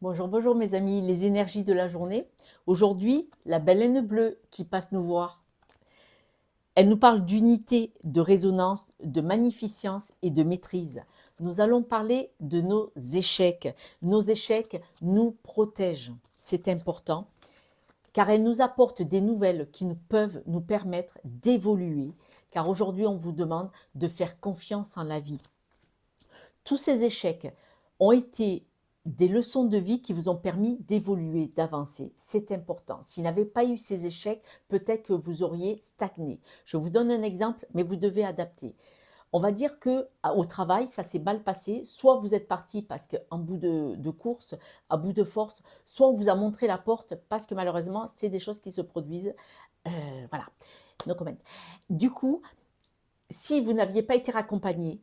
Bonjour, bonjour mes amis, les énergies de la journée. Aujourd'hui, la baleine bleue qui passe nous voir. Elle nous parle d'unité, de résonance, de magnificence et de maîtrise. Nous allons parler de nos échecs. Nos échecs nous protègent. C'est important car elles nous apportent des nouvelles qui peuvent nous permettre d'évoluer. Car aujourd'hui, on vous demande de faire confiance en la vie. Tous ces échecs ont été des leçons de vie qui vous ont permis d'évoluer, d'avancer. C'est important. S'il n'avait pas eu ces échecs, peut-être que vous auriez stagné. Je vous donne un exemple, mais vous devez adapter. On va dire que au travail, ça s'est mal passé. Soit vous êtes parti parce qu'en bout de course, à bout de force, soit on vous a montré la porte parce que malheureusement, c'est des choses qui se produisent. Voilà. No comment. Du coup, si vous n'aviez pas été raccompagné,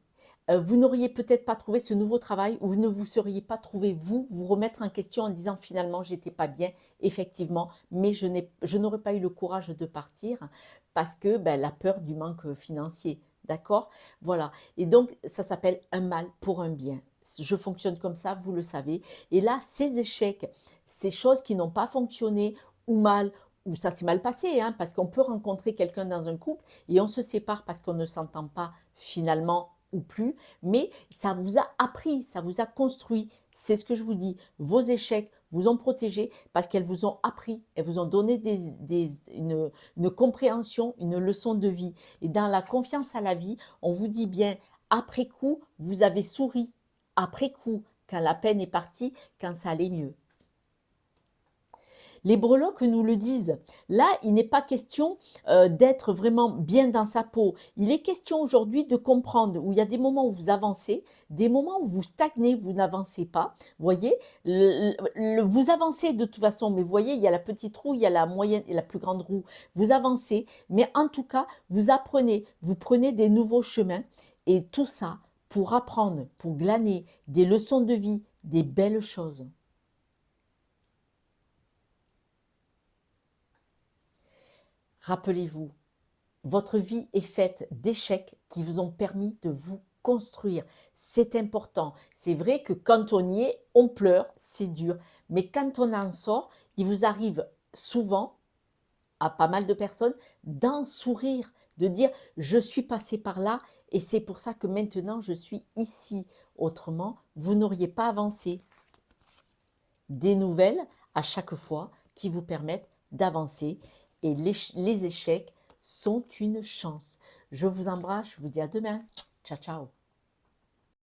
vous n'auriez peut-être pas trouvé ce nouveau travail ou vous ne vous seriez pas trouvé vous remettre en question en disant finalement j'étais pas bien, effectivement, mais je n'aurais pas eu le courage de partir parce que la peur du manque financier, d'accord? Voilà. Et donc ça s'appelle un mal pour un bien. Je fonctionne comme ça, vous le savez. Et là, ces échecs, ces choses qui n'ont pas fonctionné ou mal, ou ça s'est mal passé, hein, parce qu'on peut rencontrer quelqu'un dans un couple et on se sépare parce qu'on ne s'entend pas finalement ou plus, mais ça vous a appris, ça vous a construit. C'est ce que je vous dis. Vos échecs vous ont protégé parce qu'elles vous ont appris, elles vous ont donné une compréhension, une leçon de vie. Et dans la confiance à la vie, on vous dit bien, après coup, vous avez souri. Après coup, quand la peine est partie, quand ça allait mieux. Les breloques nous le disent. Là, il n'est pas question d'être vraiment bien dans sa peau. Il est question aujourd'hui de comprendre où il y a des moments où vous avancez, des moments où vous stagnez, vous n'avancez pas. Vous voyez, vous avancez de toute façon, mais vous voyez, il y a la petite roue, il y a la moyenne et la plus grande roue. Vous avancez, mais en tout cas, vous apprenez, vous prenez des nouveaux chemins et tout ça pour apprendre, pour glaner des leçons de vie, des belles choses. Rappelez-vous, votre vie est faite d'échecs qui vous ont permis de vous construire. C'est important. C'est vrai que quand on y est, on pleure, c'est dur. Mais quand on en sort, il vous arrive souvent, à pas mal de personnes, d'en sourire, de dire je suis passé par là et c'est pour ça que maintenant je suis ici. Autrement, vous n'auriez pas avancé. Des nouvelles à chaque fois qui vous permettent d'avancer et les échecs sont une chance. Je vous embrasse, je vous dis à demain. Ciao, ciao.